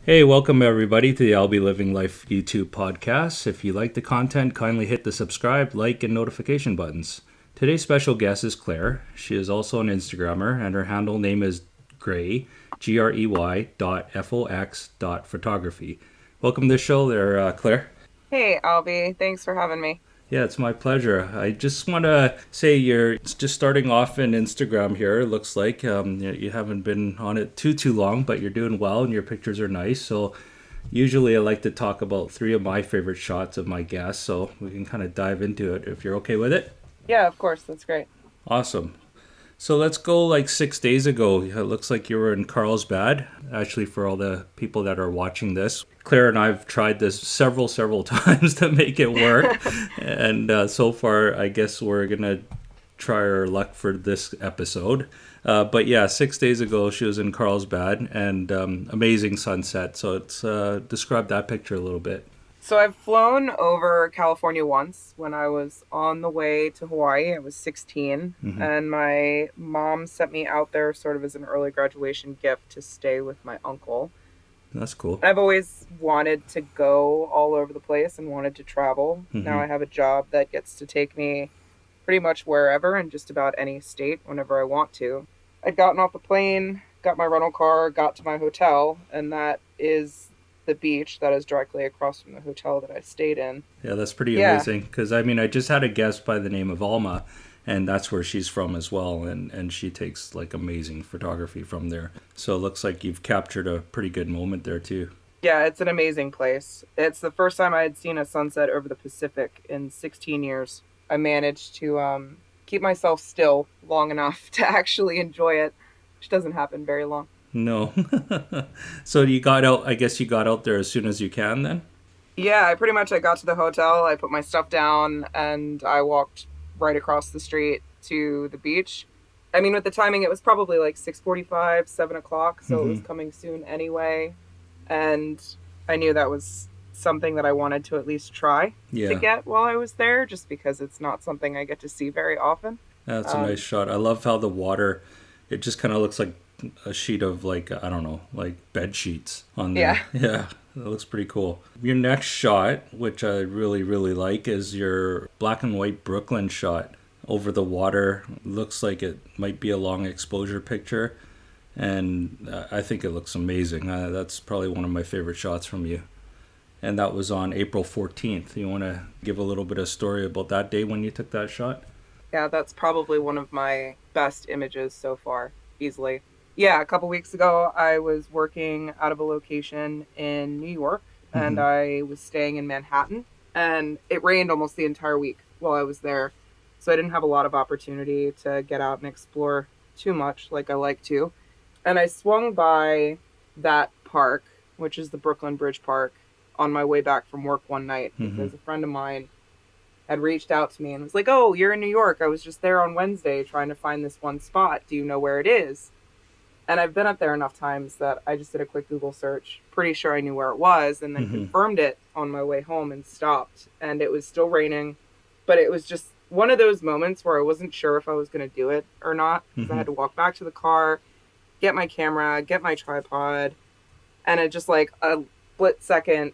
Hey, welcome everybody to the I'll Be Living Life YouTube podcast. If you like the content, kindly hit the subscribe, like, and notification buttons. Today's special guest is Claire. She is also an Instagrammer, and her handle name is Grey, Grey .fox .photography. Welcome to the show there, Claire. Hey, Albie. Thanks for having me. Yeah, it's my pleasure. I just want to say you're just starting off in Instagram here. It looks like you haven't been on it too long, but you're doing well and your pictures are nice. So usually I like to talk about three of my favorite shots of my guests, so we can kind of dive into it if you're okay with it. Yeah, of course. That's great. Awesome. So let's go like 6 days ago. It looks like you were in Carlsbad. Actually, for all the people that are watching this, Claire and I've tried this several times to make it work. And so far, I guess we're going to try our luck for this episode. But yeah, 6 days ago, she was in Carlsbad and amazing sunset. So it's describe that picture a little bit. So I've flown over California once when I was on the way to Hawaii. I was 16, and my mom sent me out there sort of as an early graduation gift to stay with my uncle. That's cool. I've always wanted to go all over the place and wanted to travel. Now I have a job that gets to take me pretty much wherever in just about any state whenever I want to. I'd gotten off the plane, got my rental car, got to my hotel, and that is the beach that is directly across from the hotel that I stayed in. Yeah, that's pretty amazing. Because, I mean, I just had a guest by the name of Alma, and that's where she's from as well. And she takes, like, amazing photography from there. So it looks like you've captured a pretty good moment there, too. Yeah, it's an amazing place. It's the first time I had seen a sunset over the Pacific in 16 years. I managed to keep myself still long enough to actually enjoy it, which doesn't happen very long. No. So you got out, I guess you got out there as soon as you can then? Yeah, I got to the hotel, I put my stuff down, and I walked right across the street to the beach. I mean, with the timing, it was probably like 6:45, 7 o'clock, so it was coming soon anyway. And I knew that was something that I wanted to at least try to get while I was there, just because it's not something I get to see very often. That's a nice shot. I love how the water, it just kind of looks like a sheet of like, I don't know, like bed sheets on there. Yeah, that looks pretty cool. Your next shot, which I really like, is your black and white Brooklyn shot over the water. Looks like it might be a long exposure picture, and I think it looks amazing. That's probably one of my favorite shots from you. And that was on April 14th. You want to give a little bit of story about that day when you took that shot? Yeah, that's probably one of my best images so far, easily. Yeah, a couple weeks ago, I was working out of a location in New York, and I was staying in Manhattan, and it rained almost the entire week while I was there, so I didn't have a lot of opportunity to get out and explore too much like I like to. And I swung by that park, which is the Brooklyn Bridge Park, on my way back from work one night, because a friend of mine had reached out to me and was like, "Oh, you're in New York. I was just there on Wednesday trying to find this one spot. Do you know where it is?" And I've been up there enough times that I just did a quick Google search. Pretty sure I knew where it was, and then confirmed it on my way home and stopped. And it was still raining, but it was just one of those moments where I wasn't sure if I was going to do it or not. Because I had to walk back to the car, get my camera, get my tripod. And it just like a split second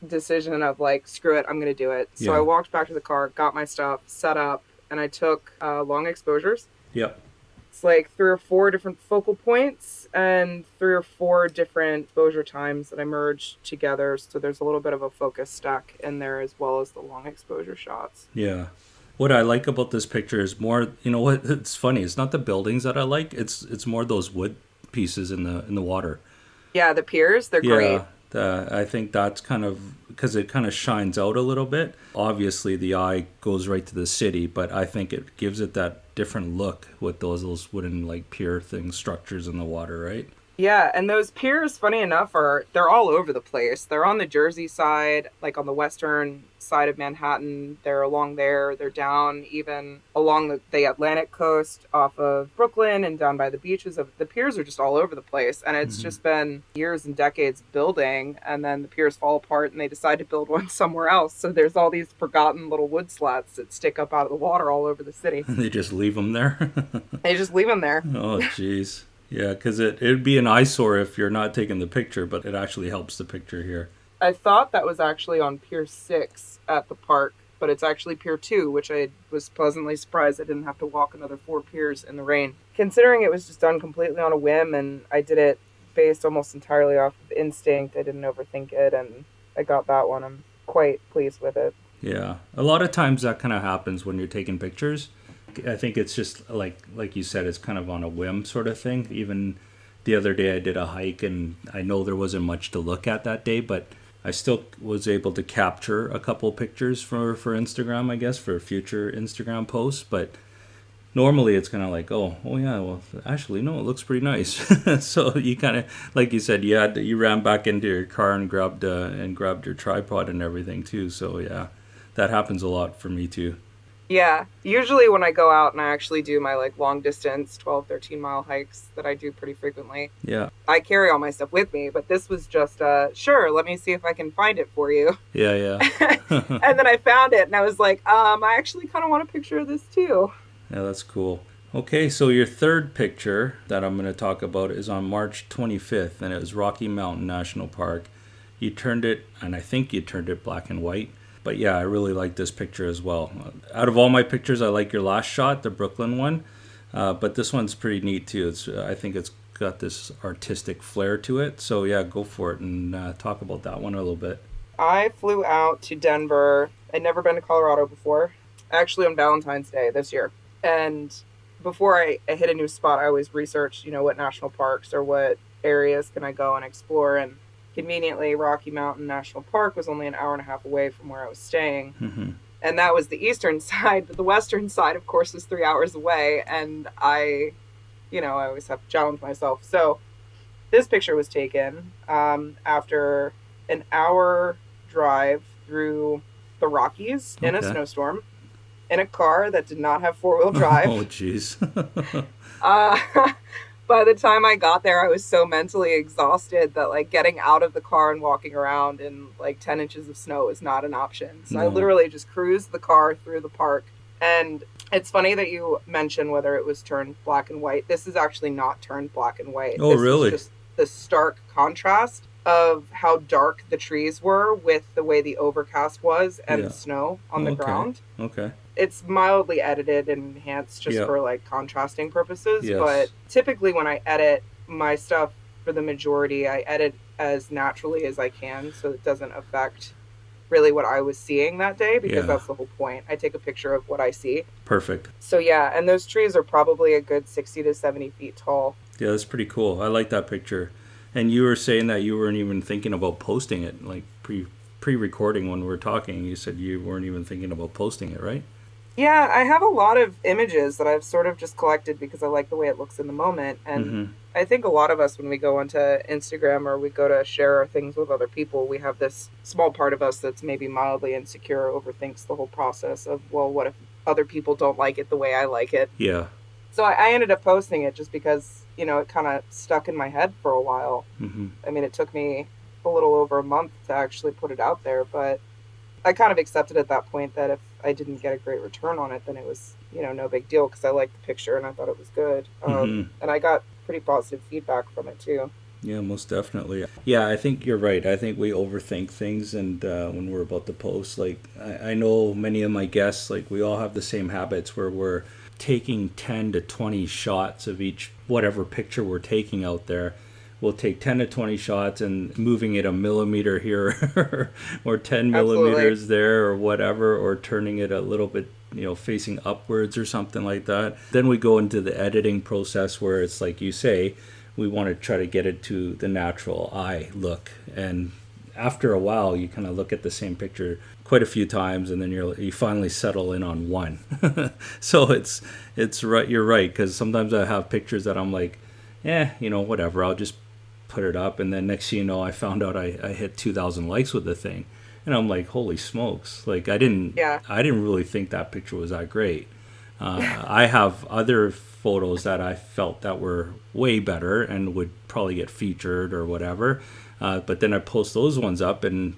decision of like, screw it, I'm going to do it. So I walked back to the car, got my stuff, set up, and I took long exposures. Yep. It's like 3 or 4 different focal points and 3 or 4 different exposure times that I merged together. So there's a little bit of a focus stack in there as well as the long exposure shots. Yeah. What I like about this picture is more, you know what, it's funny. It's not the buildings that I like. It's more those wood pieces in the water. Yeah, the piers, they're great. I think that's kind of, because it kind of shines out a little bit. Obviously, the eye goes right to the city, but I think it gives it that different look with those wooden like pier things, structures in the water, right? Yeah, and those piers, funny enough, they're all over the place. They're on the Jersey side, like on the western side of Manhattan. They're along there. They're down even along the Atlantic coast off of Brooklyn and down by the beaches. The piers are just all over the place. And it's just been years and decades building, and then the piers fall apart and they decide to build one somewhere else. So there's all these forgotten little wood slats that stick up out of the water all over the city. They just leave them there? They just leave them there. Oh, jeez. Yeah, because it'd be an eyesore if you're not taking the picture, but it actually helps the picture here. I thought that was actually on Pier 6 at the park, but it's actually Pier 2, which I was pleasantly surprised I didn't have to walk another 4 piers in the rain. Considering it was just done completely on a whim and I did it based almost entirely off of instinct, I didn't overthink it, and I got that one. I'm quite pleased with it. Yeah, a lot of times that kind of happens when you're taking pictures. I think it's just like you said, it's kind of on a whim sort of thing. Even the other day, I did a hike, and I know there wasn't much to look at that day, but I still was able to capture a couple pictures for Instagram, I guess, for future Instagram posts. But normally it's kind of like, oh yeah, well, actually, no, it looks pretty nice. So you kind of, like you said, you ran back into your car and grabbed your tripod and everything too. So yeah, that happens a lot for me too. Yeah, usually when I go out and I actually do my like long distance 12, 13 mile hikes that I do pretty frequently, Yeah, I carry all my stuff with me, but this was just sure, let me see if I can find it for you. yeah. And then I found it and I was like, I actually kind of want a picture of this too. Yeah, that's cool. Okay, so your third picture that I'm going to talk about is on March 25th, and it was Rocky Mountain National Park. You turned it, and I think you turned it black and white. But yeah, I really like this picture as well. Out of all my pictures, I like your last shot, the Brooklyn one. But this one's pretty neat too. I think it's got this artistic flair to it. So yeah, go for it and talk about that one a little bit. I flew out to Denver. I'd never been to Colorado before, actually on Valentine's Day this year. And before I hit a new spot, I always researched, what national parks or what areas can I go and explore. And conveniently, Rocky Mountain National Park was only an hour and a half away from where I was staying. Mm-hmm. And that was the eastern side. But the western side, of course, is 3 hours away. And I always have to challenge myself. So this picture was taken after an hour drive through the Rockies in a snowstorm, in a car that did not have four-wheel drive. Oh, jeez. By the time I got there, I was so mentally exhausted that like getting out of the car and walking around in like 10 inches of snow is not an option. So I literally just cruised the car through the park. And it's funny that you mentioned whether it was turned black and white. This is actually not turned black and white. Oh, this really? Is just the stark contrast of how dark the trees were with the way the overcast was and the snow on the ground. Okay. It's mildly edited and enhanced just for like contrasting purposes. Yes. But typically when I edit my stuff, for the majority, I edit as naturally as I can so it doesn't affect really what I was seeing that day, because that's the whole point. I take a picture of what I see. Perfect. So yeah, and those trees are probably a good 60 to 70 feet tall. Yeah, that's pretty cool. I like that picture. And you were saying that you weren't even thinking about posting it, like pre-recording when we were talking. You said you weren't even thinking about posting it, right? Yeah, I have a lot of images that I've sort of just collected because I like the way it looks in the moment. And I think a lot of us, when we go onto Instagram or we go to share our things with other people, we have this small part of us that's maybe mildly insecure, overthinks the whole process of, well, what if other people don't like it the way I like it? Yeah. So I ended up posting it just because, it kind of stuck in my head for a while. Mm-hmm. I mean, it took me a little over a month to actually put it out there, but I kind of accepted at that point that if I didn't get a great return on it, then it was, no big deal, because I liked the picture and I thought it was good. And I got pretty positive feedback from it too. Yeah, most definitely. Yeah, I think you're right. I think we overthink things, and when we're about to post, like I know many of my guests, like we all have the same habits where we're taking 10 to 20 shots of each whatever picture we're taking out there. We'll take 10 to 20 shots and moving it a millimeter here or 10 millimeters there or whatever, or turning it a little bit, facing upwards or something like that. Then we go into the editing process where it's like you say, we want to try to get it to the natural eye look. And after a while, you kind of look at the same picture quite a few times, and then you finally settle in on one. So it's right. You're right, because sometimes I have pictures that I'm like, whatever. I'll just put it up, and then next thing you know, I found out I hit 2,000 likes with the thing, and I'm like, holy smokes! Like I didn't really think that picture was that great. I have other photos that I felt that were way better and would probably get featured or whatever. But then I post those ones up, and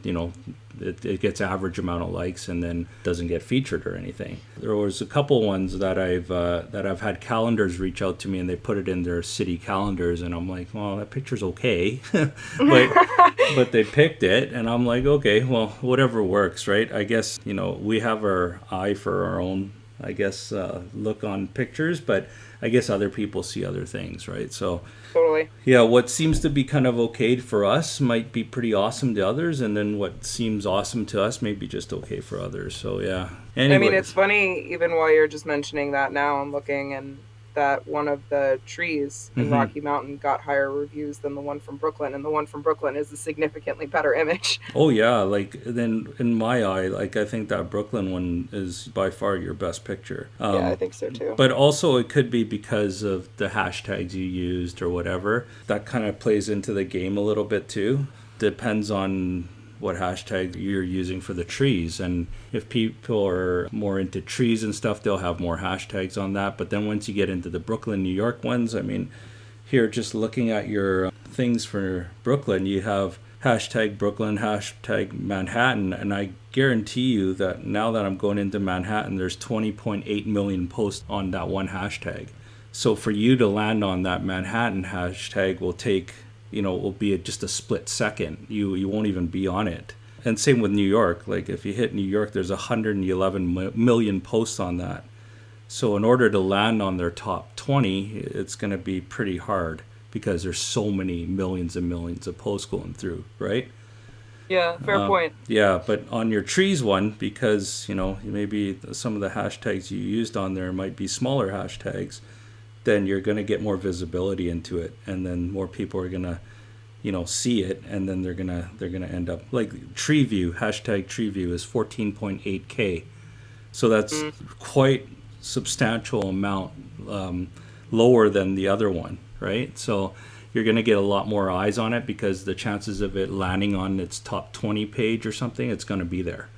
it gets average amount of likes and then doesn't get featured or anything. There was a couple ones that I've had calendars reach out to me and they put it in their city calendars, and I'm like, well, that picture's okay, but they picked it, and I'm like, okay, well, whatever works, right? I guess, we have our eye for our own, I guess, look on pictures, but I guess other people see other things, right? So totally. Yeah, what seems to be kind of okay for us might be pretty awesome to others, and then what seems awesome to us may be just okay for others. So yeah. Anyways. I mean, it's funny, even while you're just mentioning that now, I'm looking, and that one of the trees in Rocky Mountain got higher reviews than the one from Brooklyn, and the one from Brooklyn is a significantly better image. Oh yeah, like then in my eye, like I think that Brooklyn one is by far your best picture. Yeah, I think so too. But also it could be because of the hashtags you used or whatever. That kind of plays into the game a little bit too. Depends on what hashtag you're using for the trees, and if people are more into trees and stuff, they'll have more hashtags on that. But then once you get into the Brooklyn, New York ones, I mean, here just looking at your things for Brooklyn, you have hashtag Brooklyn, hashtag Manhattan, and I guarantee you that now that I'm going into Manhattan, there's 20.8 million posts on that one hashtag. So for you to land on that Manhattan hashtag will take, will be just a split second. You won't even be on it. And same with New York. Like if you hit New York, there's 111 million posts on that. So in order to land on their top 20, it's going to be pretty hard because there's so many millions and millions of posts going through, right? Yeah, fair point. Yeah, but on your trees one, because, maybe some of the hashtags you used on there might be smaller hashtags, then you're going to get more visibility into it, and then more people are going to see it, and then they're going to end up like tree view, hashtag tree view is 14.8k, so that's quite substantial amount lower than the other one, right? So you're going to get a lot more eyes on it because the chances of it landing on its top 20 page or something, it's going to be there,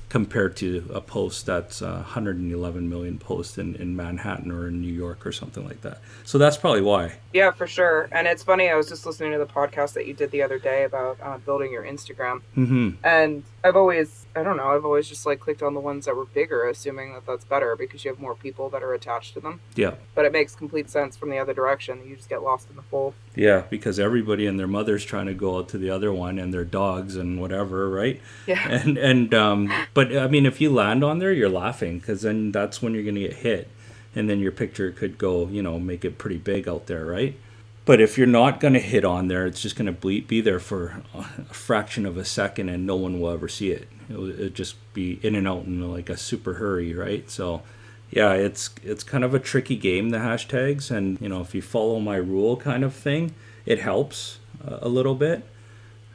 compared to a post that's 111 million posts in Manhattan or in New York or something like that. So that's probably why. Yeah, for sure. And it's funny, I was just listening to the podcast that you did the other day about building your Instagram. And I've always just like clicked on the ones that were bigger, assuming that that's better because you have more people that are attached to them. Yeah. But it makes complete sense from the other direction. You just get lost in the fold. Yeah, because everybody and their mother's trying to go out to the other one, and their dogs and whatever, right? Yeah. And but I mean, if you land on there, you're laughing because then that's when you're going to get hit, and then your picture could go, make it pretty big out there, right? But if you're not going to hit on there, it's just going to be there for a fraction of a second, and no one will ever see it. It'll just be in and out in like a super hurry, right? So yeah, it's kind of a tricky game, the hashtags, and if you follow my rule kind of thing, it helps a little bit.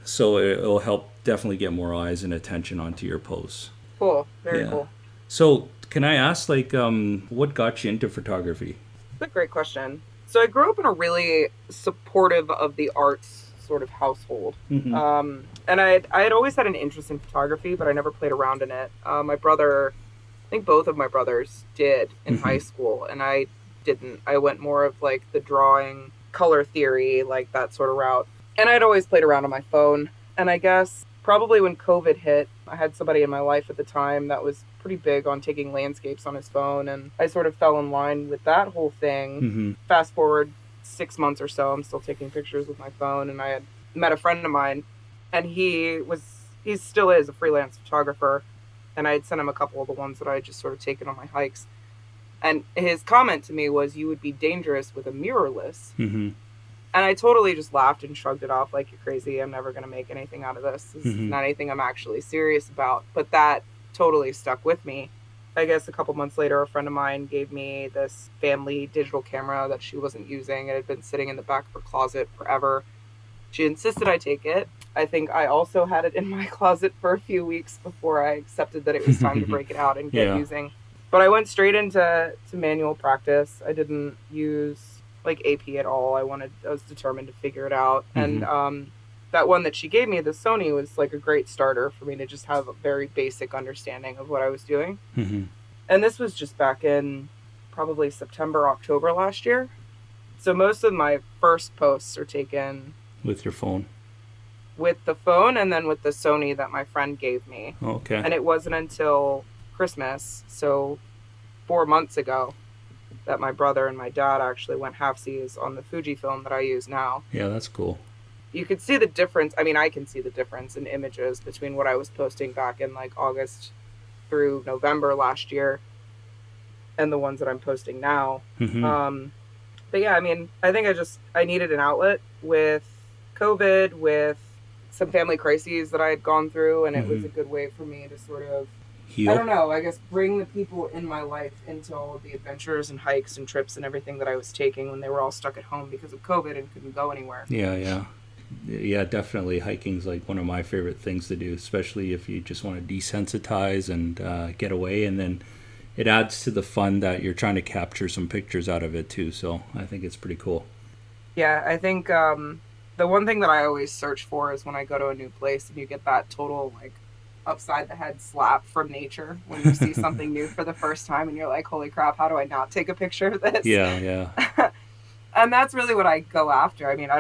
So it'll help definitely get more eyes and attention onto your posts. Cool, very cool. So can I ask, like, what got you into photography? That's a great question. So I grew up in a really supportive of the arts sort of household. And I had always had an interest in photography, but I never played around in it. My brother, I think both of my brothers did in high school, and I didn't. I went more of like the drawing, color theory, like that sort of route. And I'd always played around on my phone. And I guess probably when COVID hit, I had somebody in my life at the time that was pretty big on taking landscapes on his phone, and I sort of fell in line with that whole thing. Fast forward 6 months or so, I'm still taking pictures with my phone, and I had met a friend of mine, and he still is a freelance photographer, and I had sent him a couple of the ones that I had just sort of taken on my hikes, and his comment to me was, "You would be dangerous with a mirrorless." And I totally just laughed and shrugged it off like, "You're crazy. I'm never going to make anything out of this. This is not anything I'm actually serious about." But that totally stuck with me. I guess a couple months later, a friend of mine gave me this family digital camera that she wasn't using. It had been sitting in the back of her closet forever. She insisted I take it. I think I also had it in my closet for a few weeks before I accepted that it was time to break it out and get using. But I went straight into manual practice. I didn't use like AP at all. I was determined to figure it out. And that one that she gave me, the Sony, was like a great starter for me to just have a very basic understanding of what I was doing. And this was just back in probably September, October last year. So most of my first posts are taken with your phone. with the phone and then with the Sony that my friend gave me. Okay. And it wasn't until Christmas, so 4 months ago, that my brother and my dad actually went halfsies on the Fujifilm that I use now. Yeah, that's cool. You could see the difference. I mean, I can see the difference in images between what I was posting back in like August through November last year and the ones that I'm posting now. Mm-hmm. But yeah, I mean, I think I needed an outlet with COVID, with some family crises that I had gone through, and it was Mm-hmm. a good way for me to sort of, I don't Heal. know, I guess bring the people in my life into all of the adventures and hikes and trips and everything that I was taking when they were all stuck at home because of COVID and couldn't go anywhere. Yeah, yeah. Yeah, definitely. Hiking's like one of my favorite things to do, especially if you just want to desensitize and get away. And then it adds to the fun that you're trying to capture some pictures out of it too. So I think it's pretty cool. Yeah, I think the one thing that I always search for is when I go to a new place and you get that total like upside the head slap from nature when you see something new for the first time and you're like, holy crap, how do I not take a picture of this? Yeah, yeah. And that's really what I go after. I mean,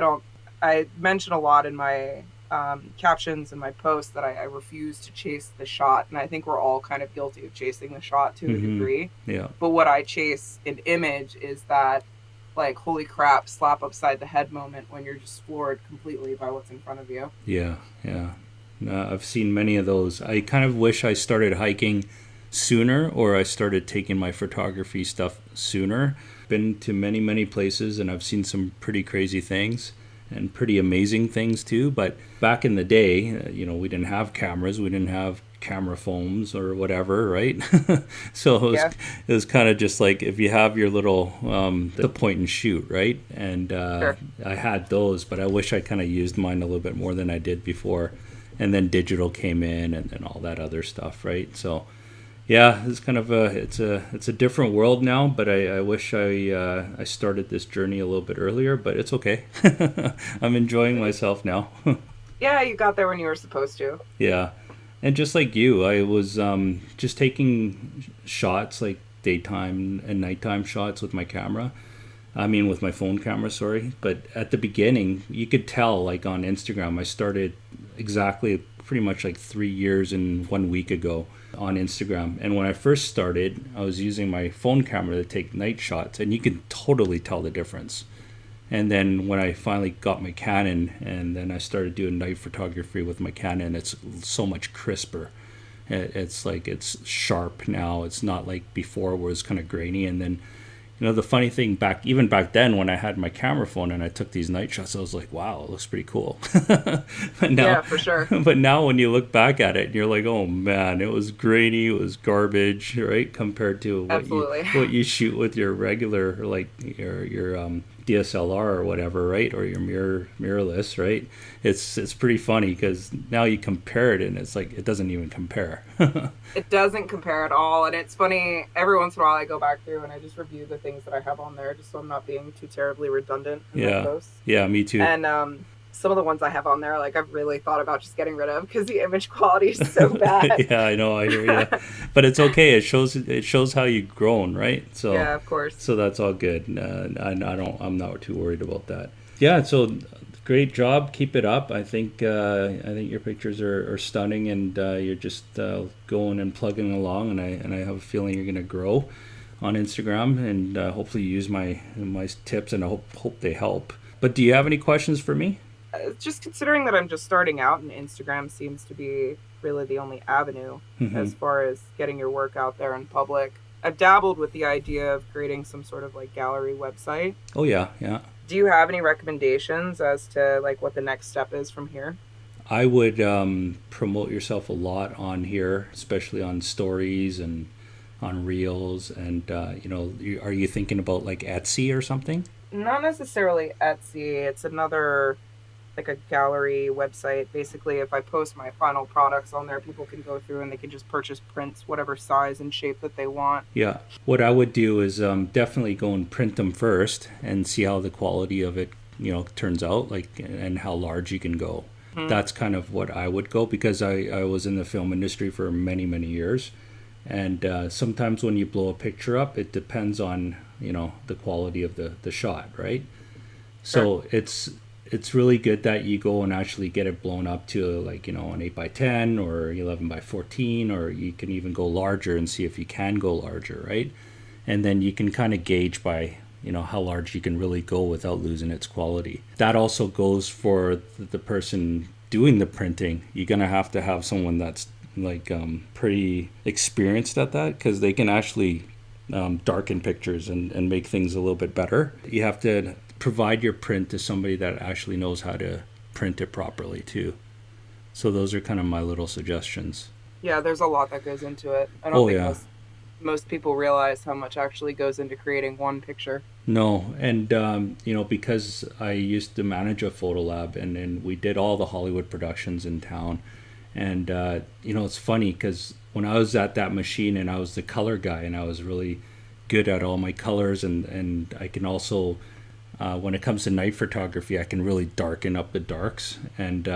I mention a lot in my captions and my posts that I refuse to chase the shot. And I think we're all kind of guilty of chasing the shot to a degree. Yeah. But what I chase in image is that, like, holy crap, slap upside the head moment when you're just floored completely by what's in front of you. Yeah, yeah. I've seen many of those. I kind of wish I started hiking sooner, or I started taking my photography stuff sooner. Been to many, many places, and I've seen some pretty crazy things and pretty amazing things too. But back in the day, we didn't have cameras, we didn't have camera phones or whatever, right? So it was kind of just like if you have your little the point and shoot, right? And Sure. I had those, but I wish I kind of used mine a little bit more than I did before. And then digital came in, and then all that other stuff, right? So yeah, it's kind of it's a different world now. But I wish I started this journey a little bit earlier. But it's okay. I'm enjoying myself now. Yeah, you got there when you were supposed to. Yeah, and just like you, I was just taking shots, like daytime and nighttime shots with my camera. I mean, with my phone camera, sorry. But at the beginning, you could tell, like on Instagram, I started exactly pretty much like 3 years and 1 week ago on Instagram. And when I first started, I was using my phone camera to take night shots, and you can totally tell the difference. And then when I finally got my Canon, and then I started doing night photography with my Canon, it's so much crisper. It's like it's sharp now. It's not like before where it's kind of grainy. And then the funny thing, even back then when I had my camera phone and I took these night shots, I was like, wow, it looks pretty cool. But now, Yeah, for sure. but now when you look back at it, you're like, oh man, it was grainy, it was garbage, right? Compared to Absolutely. what you shoot with your regular, like your DSLR or whatever, right? Or your mirrorless, right? It's pretty funny because now you compare it and it's like it doesn't even compare. It doesn't compare at all. And it's funny, every once in a while I go back through and I just review the things that I have on there just so I'm not being too terribly redundant in my posts. Yeah, me too. And some of the ones I have on there, like I've really thought about just getting rid of because the image quality is so bad. Yeah, I know, I hear you. But it's okay. It shows how you've grown, right? So yeah, of course. So that's all good. I'm not too worried about that. Yeah. So great job. Keep it up. I think your pictures are stunning, and you're just going and plugging along. And I have a feeling you're gonna grow on Instagram, and hopefully you use my tips, and I hope they help. But do you have any questions for me? Just considering that I'm just starting out and Instagram seems to be really the only avenue as far as getting your work out there in public. I've dabbled with the idea of creating some sort of like gallery website. Oh yeah, yeah. Do you have any recommendations as to like what the next step is from here? I would promote yourself a lot on here, especially on stories and on reels. And are you thinking about like Etsy or something? Not necessarily Etsy. It's another like a gallery website. Basically, if I post my final products on there, people can go through and they can just purchase prints, whatever size and shape that they want. Yeah. What I would do is definitely go and print them first and see how the quality of it, turns out, like, and how large you can go. That's kind of what I would go, because I was in the film industry for many, many years. And sometimes when you blow a picture up, it depends on, the quality of the shot, right? So Sure. it's really good that you go and actually get it blown up to like, an 8 by 10 or 11 by 14, or you can even go larger and see if you can go larger, right? And then you can kind of gauge by, how large you can really go without losing its quality. That also goes for the person doing the printing. You're going to have someone that's like pretty experienced at that, because they can actually darken pictures and make things a little bit better. You have to provide your print to somebody that actually knows how to print it properly too. So those are kind of my little suggestions. Yeah, there's a lot that goes into it. I don't think Yeah. most people realize how much actually goes into creating one picture. No, and because I used to manage a photo lab, and we did all the Hollywood productions in town, and it's funny because when I was at that machine and I was the color guy and I was really good at all my colors, and I can also when it comes to night photography, I can really darken up the darks, and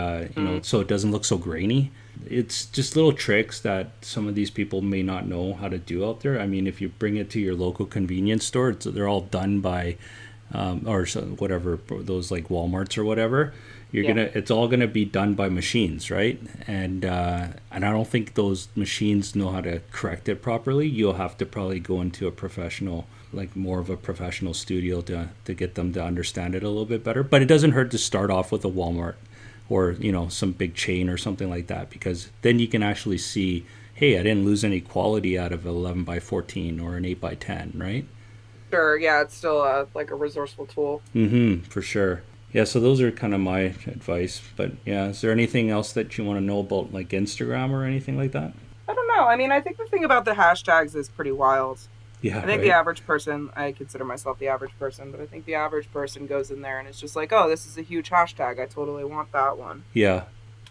so it doesn't look so grainy. It's just little tricks that some of these people may not know how to do out there. I mean, if you bring it to your local convenience store, they're all done by or whatever, those like Walmarts or whatever. It's all gonna be done by machines, right? And I don't think those machines know how to correct it properly. You'll have to probably go into a professional, like more of a professional studio to get them to understand it a little bit better. But it doesn't hurt to start off with a Walmart or some big chain or something like that, because then you can actually see, hey, I didn't lose any quality out of 11 by 14 or an 8 by 10, right? Sure, yeah, it's still like a resourceful tool. For sure. Yeah, so those are kind of my advice. But yeah, is there anything else that you want to know about like Instagram or anything like that? I don't know. I mean, I think the thing about the hashtags is pretty wild. Yeah, I think right? the average person, I consider myself the average person, but I think the average person goes in there and it's just like, oh, this is a huge hashtag. I totally want that one. Yeah.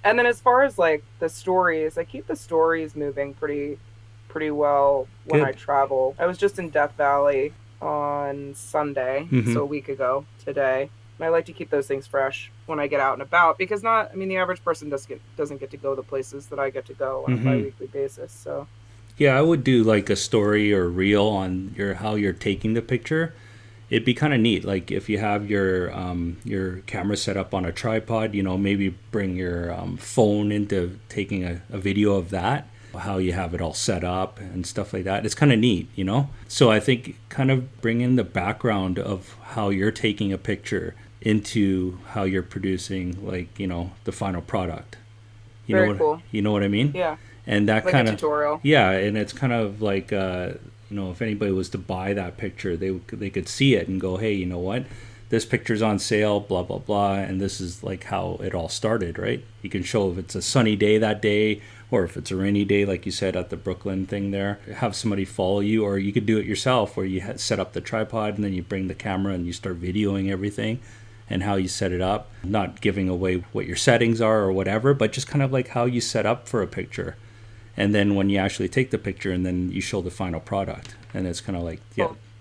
And then as far as like the stories, I keep the stories moving pretty well when Good. I travel. I was just in Death Valley on Sunday, so a week ago today. And I like to keep those things fresh when I get out and about, because the average person doesn't get to go the places that I get to go on a bi-weekly basis. So yeah, I would do like a story or reel on how you're taking the picture. It'd be kind of neat. Like if you have your camera set up on a tripod, maybe bring your phone into taking a video of that, how you have it all set up and stuff like that. It's kind of neat, So I think kind of bring in the background of how you're taking a picture into how you're producing, like, the final product. Very cool. You know what I mean? Yeah. And that like kind a of tutorial. Yeah, and it's kind of like if anybody was to buy that picture, they could see it and go, hey, you know what, this picture's on sale, blah blah blah, and this is like how it all started, right? You can show if it's a sunny day that day, or if it's a rainy day, like you said at the Brooklyn thing there. Have somebody follow you, or you could do it yourself, where you set up the tripod and then you bring the camera and you start videoing everything and how you set it up, not giving away what your settings are or whatever, but just kind of like how you set up for a picture. And then when you actually take the picture and then you show the final product, and it's kind of like,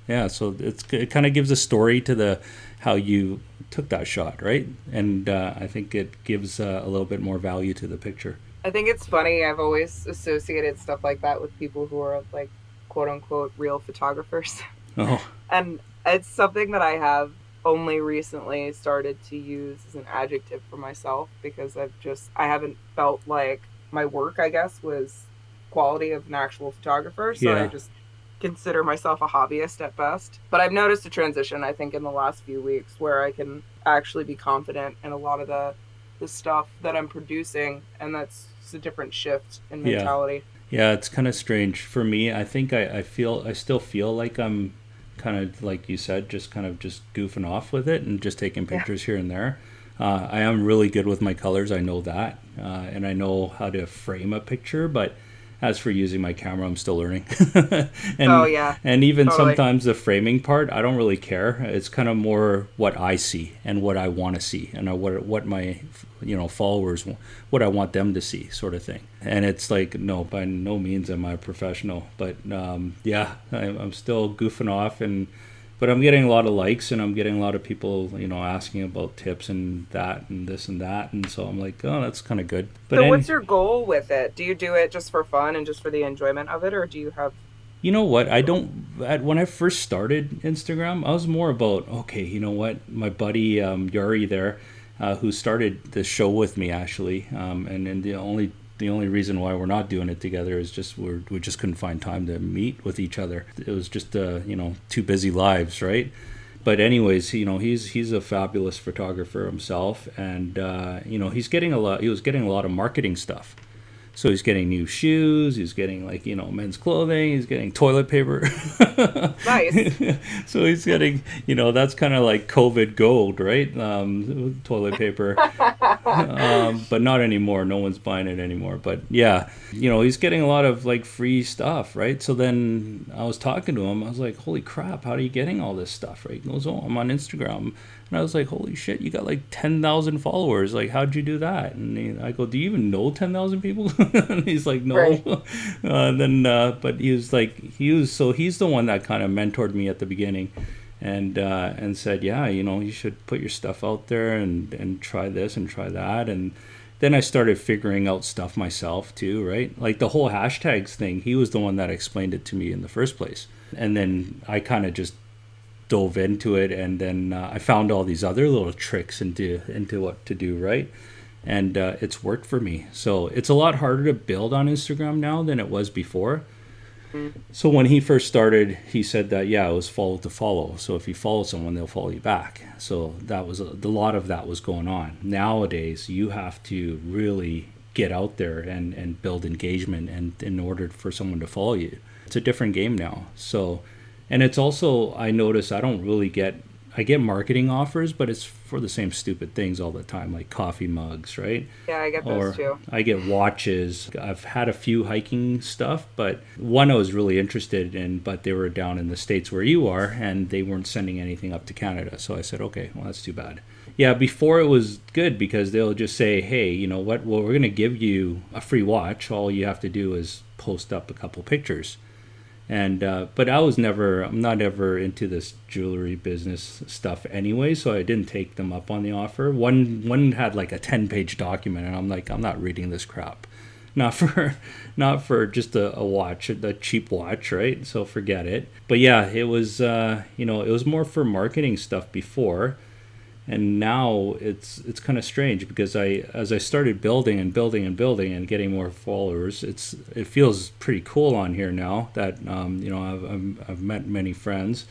yeah. So it kind of gives a story to how you took that shot, right? And I think it gives a little bit more value to the picture. I think it's funny. I've always associated stuff like that with people who are like, quote unquote, real photographers. Oh. And it's something that I have only recently started to use as an adjective for myself, because I haven't felt like my work, I guess, was quality of an actual photographer. So I just consider myself a hobbyist at best. But I've noticed a transition, I think, in the last few weeks where I can actually be confident in a lot of the stuff that I'm producing. And that's a different shift in mentality. Yeah, it's kind of strange for me. I think I still feel like I'm kind of, like you said, just goofing off with it and just taking pictures here and there. I am really good with my colors, I know that, and I know how to frame a picture, but as for using my camera, I'm still learning. And even sometimes the framing part, I don't really care. It's kind of more what I see and what I want to see, and what my followers, what I want them to see, sort of thing. And it's like, no, by no means am I a professional, but I'm still goofing off, but I'm getting a lot of likes, and I'm getting a lot of people, asking about tips and that and this and that. And so I'm like, oh, that's kind of good. But so what's your goal with it? Do you do it just for fun and just for the enjoyment of it? Or do you have... You know what? When I first started Instagram, I was more about, okay, you know what? My buddy Yuri there, who started this show with me actually, and then the only reason why we're not doing it together is just we just couldn't find time to meet with each other. It was just two busy lives, right? But anyways, he's a fabulous photographer himself, and he was getting a lot of marketing stuff. So he's getting new shoes, he's getting men's clothing, he's getting toilet paper. Nice. So he's getting, that's kind of like COVID gold, right? Toilet paper. But not anymore. No one's buying it anymore. But yeah, he's getting a lot of like free stuff, right? So then I was talking to him. I was like, holy crap, how are you getting all this stuff, right? He goes, oh, I'm on Instagram. And I was like, holy shit, you got like 10,000 followers. Like, how'd you do that? And I go, do you even know 10,000 people? And he's like, no. Right. But he's the one that kind of mentored me at the beginning and said, yeah, you should put your stuff out there and try this and try that. And then I started figuring out stuff myself too, right? Like the whole hashtags thing, he was the one that explained it to me in the first place. And then I kind of just dove into it, and then I found all these other little tricks into what to do, right? And it's worked for me. So it's a lot harder to build on Instagram now than it was before. So when he first started, he said that, yeah, it was follow to follow. So if you follow someone, they'll follow you back. So that was a lot of that was going on. Nowadays, you have to really get out there and build engagement, and in order for someone to follow you. It's a different game now. So, and it's also, I notice I get marketing offers, but it's for the same stupid things all the time, like coffee mugs, right? Yeah, I get those too. I get watches. I've had a few hiking stuff, but one I was really interested in, but they were down in the States where you are, and they weren't sending anything up to Canada. So I said, okay, well, that's too bad. Yeah, before it was good because they'll just say, hey, you know what? Well, we're going to give you a free watch. All you have to do is post up a couple pictures. And but I'm not ever into this jewelry business stuff anyway, so I didn't take them up on the offer. One had like a 10-page document, and I'm like, I'm not reading this crap. Not for just a watch, a cheap watch, right? So forget it. But yeah, it was it was more for marketing stuff before. And now it's kind of strange because as I started building and getting more followers, it feels pretty cool on here now that I've met many friends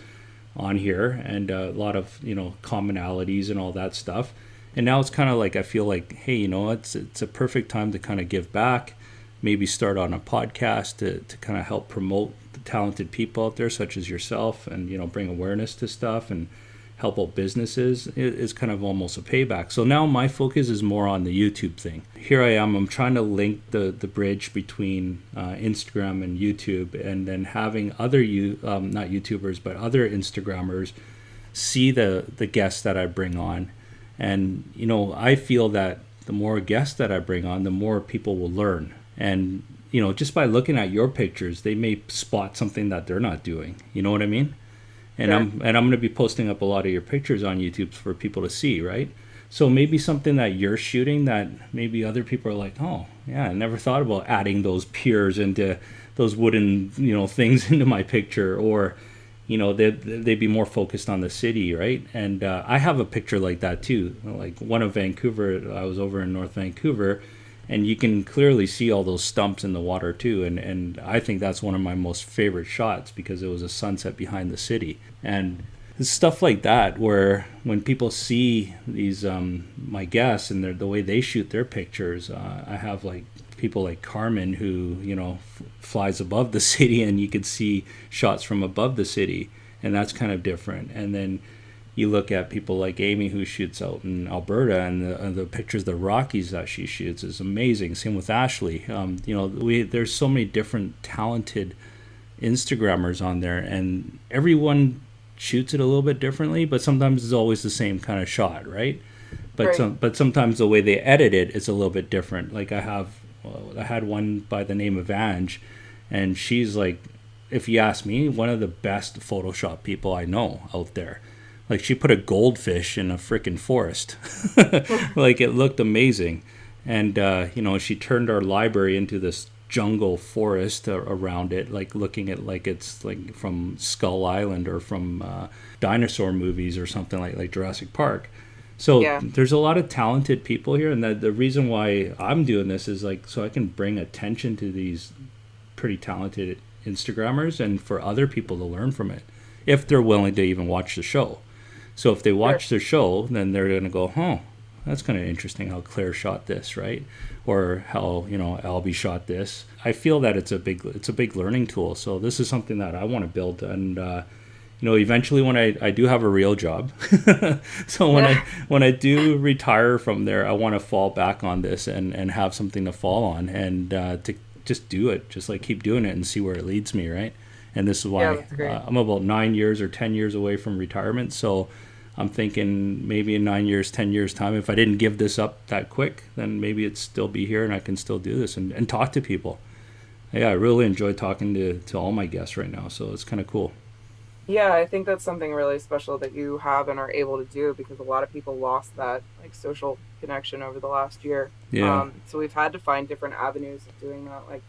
on here, and a lot of commonalities and all that stuff. And now it's kind of like I feel like, hey, it's a perfect time to kind of give back, maybe start on a podcast to kind of help promote the talented people out there such as yourself, and bring awareness to stuff and help out businesses. Is kind of almost a payback. So now my focus is more on the YouTube thing. Here I am, I'm trying to link the bridge between Instagram and YouTube, and then having other not YouTubers but other Instagrammers see the guests that I bring on. And I feel that the more guests that I bring on, the more people will learn. And just by looking at your pictures, they may spot something that they're not doing. You know what I mean? And sure. I'm going to be posting up a lot of your pictures on YouTube for people to see, right? So maybe something that you're shooting that maybe other people are like, oh, yeah, I never thought about adding those piers into those wooden, things into my picture, or, they'd be more focused on the city, right? And I have a picture like that too. Like one of Vancouver, I was over in North Vancouver, and you can clearly see all those stumps in the water too. And I think that's one of my most favorite shots because it was a sunset behind the city. And it's stuff like that where when people see these my guests and the way they shoot their pictures, I have like people like Carmen who flies above the city, and you could see shots from above the city, and that's kind of different. And then you look at people like Amy who shoots out in Alberta, and the pictures, the Rockies that she shoots is amazing. Same with Ashley. There's so many different talented Instagrammers on there, and everyone shoots it a little bit differently, but sometimes it's always the same kind of shot, right? But right. But sometimes the way they edit it is a little bit different. Like I had one by the name of Ange, and she's like, if you ask me, one of the best Photoshop people I know out there. Like she put a goldfish in a freaking forest. Like it looked amazing. And, she turned our library into this jungle forest around it, like looking at like it's like from Skull Island or from dinosaur movies or something like Jurassic Park. So Yeah, there's a lot of talented people here, and the reason why I'm doing this is like so I can bring attention to these pretty talented Instagrammers and for other people to learn from it if they're willing to even watch the show. So if they sure. watch the show, then they're going to go, "Huh, that's kind of interesting how Claire shot this, right? Or how, Albie shot this." I feel that it's a big learning tool. So this is something that I want to build, and eventually when I do have a real job, so Yeah, when I do retire from there, I want to fall back on this and have something to fall on, and to just do it, just like keep doing it and see where it leads me, right? And this is yeah, why that's great. I'm about 9 years or 10 years away from retirement. So I'm thinking maybe in 9 years, 10 years time, if I didn't give this up that quick, then maybe it'd still be here and I can still do this and talk to people. Yeah, I really enjoy talking to all my guests right now. So it's kind of cool. Yeah, I think that's something really special that you have and are able to do because a lot of people lost that like social connection over the last year. Yeah. So we've had to find different avenues of doing that, like,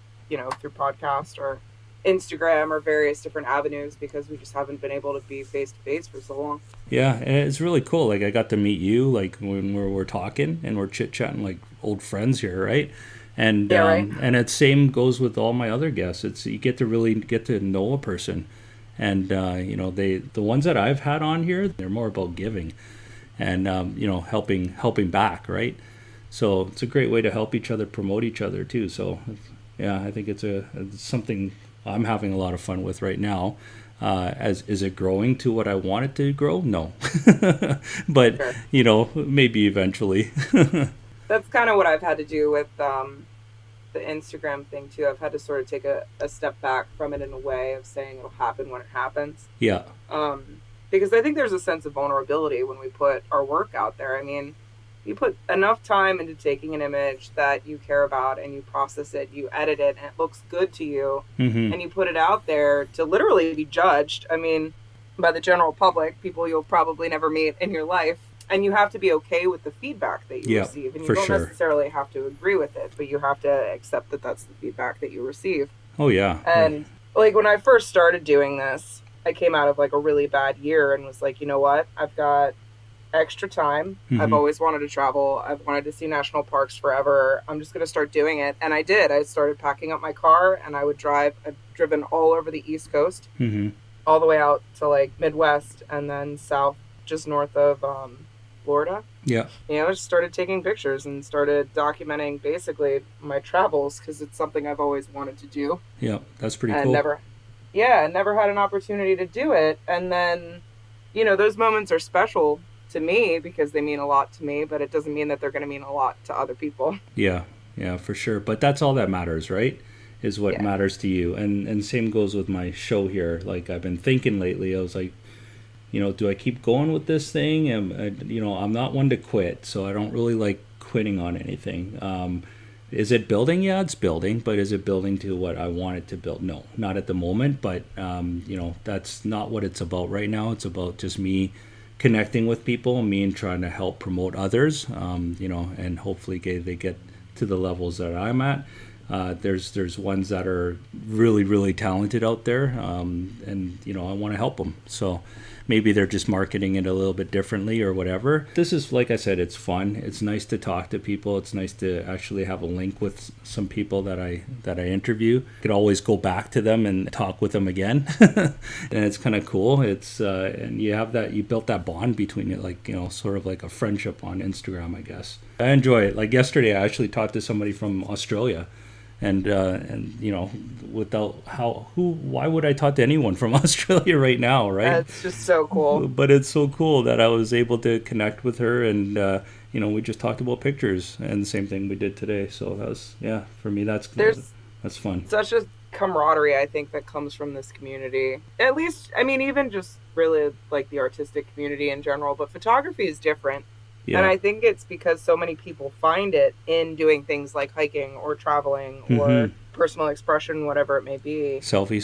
through podcast or Instagram or various different avenues because we just haven't been able to be face to face for so long. Yeah, and it's really cool. Like I got to meet you, like when we're talking and we're chit chatting like old friends here, right? And Yeah, right. it same goes with all my other guests. It's you get to really get to know a person, and the ones that I've had on here, they're more about giving, and helping back, right? So it's a great way to help each other, promote each other too. So yeah, I think it's something I'm having a lot of fun with right now. As is it growing to what I want it to grow? No, but Sure. maybe eventually. That's kind of what I've had to do with the Instagram thing too. I've had to sort of take a step back from it in a way of saying it'll happen when it happens. Yeah, Because I think there's a sense of vulnerability when we put our work out there. I mean, you put enough time into taking an image that you care about and you process it, you edit it, and it looks good to you, mm-hmm. and you put it out there to literally be judged. I mean, by the general public, people you'll probably never meet in your life. And you have to be okay with the feedback that you Yeah, receive. And you for don't sure. necessarily have to agree with it, but you have to accept that that's the feedback that you receive. Oh yeah, And like when I first started doing this, I came out of like a really bad year and was like, you know what? I've got extra time. I've mm-hmm. always wanted to travel. I've wanted to see national parks forever. I'm just going to start doing it. And I did. I started packing up my car and I would drive. I've driven all over the East Coast, Mm-hmm. all the way out to like Midwest and then south, just north of Florida. Yeah, I just started taking pictures and started documenting basically my travels because it's something I've always wanted to do yeah, that's pretty and cool. never had an opportunity to do it. And then, those moments are special to me because they mean a lot to me, but it doesn't mean that they're going to mean a lot to other people. Yeah, yeah, for sure. But that's all that matters, right? Is what Yeah. matters to you. And same goes with my show here. Like I've been thinking lately, I was like, do I keep going with this thing? I'm not one to quit, so I don't really like quitting on anything. Is it building? Yeah, it's building, but is it building to what I want it to build? No, not at the moment. But that's not what it's about right now. It's about just me connecting with people, me and trying to help promote others. And hopefully they get to the levels that I'm at. There's ones that are really really talented out there, and I want to help them. So maybe they're just marketing it a little bit differently or whatever. This is, like I said, it's fun. It's nice to talk to people. It's nice to actually have a link with some people that I interview. I could always go back to them and talk with them again, and it's kind of cool. It's and you built that bond between it, like sort of like a friendship on Instagram, I guess. I enjoy it. Like yesterday, I actually talked to somebody from Australia. And why would I talk to anyone from Australia right now, right? It's just so cool. But it's so cool that I was able to connect with her, and we just talked about pictures, and the same thing we did today. So that was, yeah, for me that's fun. Such a camaraderie, I think, that comes from this community. At least, I mean, even just really like the artistic community in general, but photography is different. And Yeah. I think it's because so many people find it in doing things like hiking or traveling or Mm-hmm. personal expression, whatever it may be. Selfies.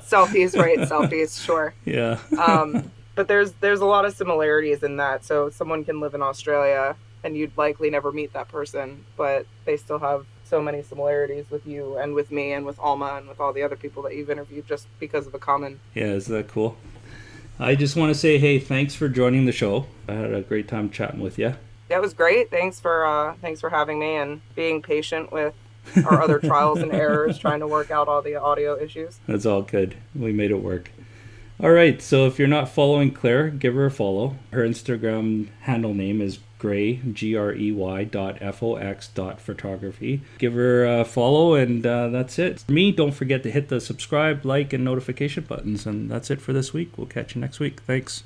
Selfies, right? Selfies, sure. Yeah. But there's a lot of similarities in that. So someone can live in Australia and you'd likely never meet that person, but they still have so many similarities with you and with me and with Alma and with all the other people that you've interviewed just because of a common. Yeah. Is that cool? I just want to say, hey, thanks for joining the show. I had a great time chatting with you. That was great. Thanks for having me and being patient with our other trials and errors trying to work out all the audio issues. That's all good. We made it work. All right, so if you're not following Claire, give her a follow. Her Instagram handle name is grey.fox.photography. Give her a follow, and that's it. For me, don't forget to hit the subscribe, like, and notification buttons, and that's it for this week. We'll catch you next week. Thanks.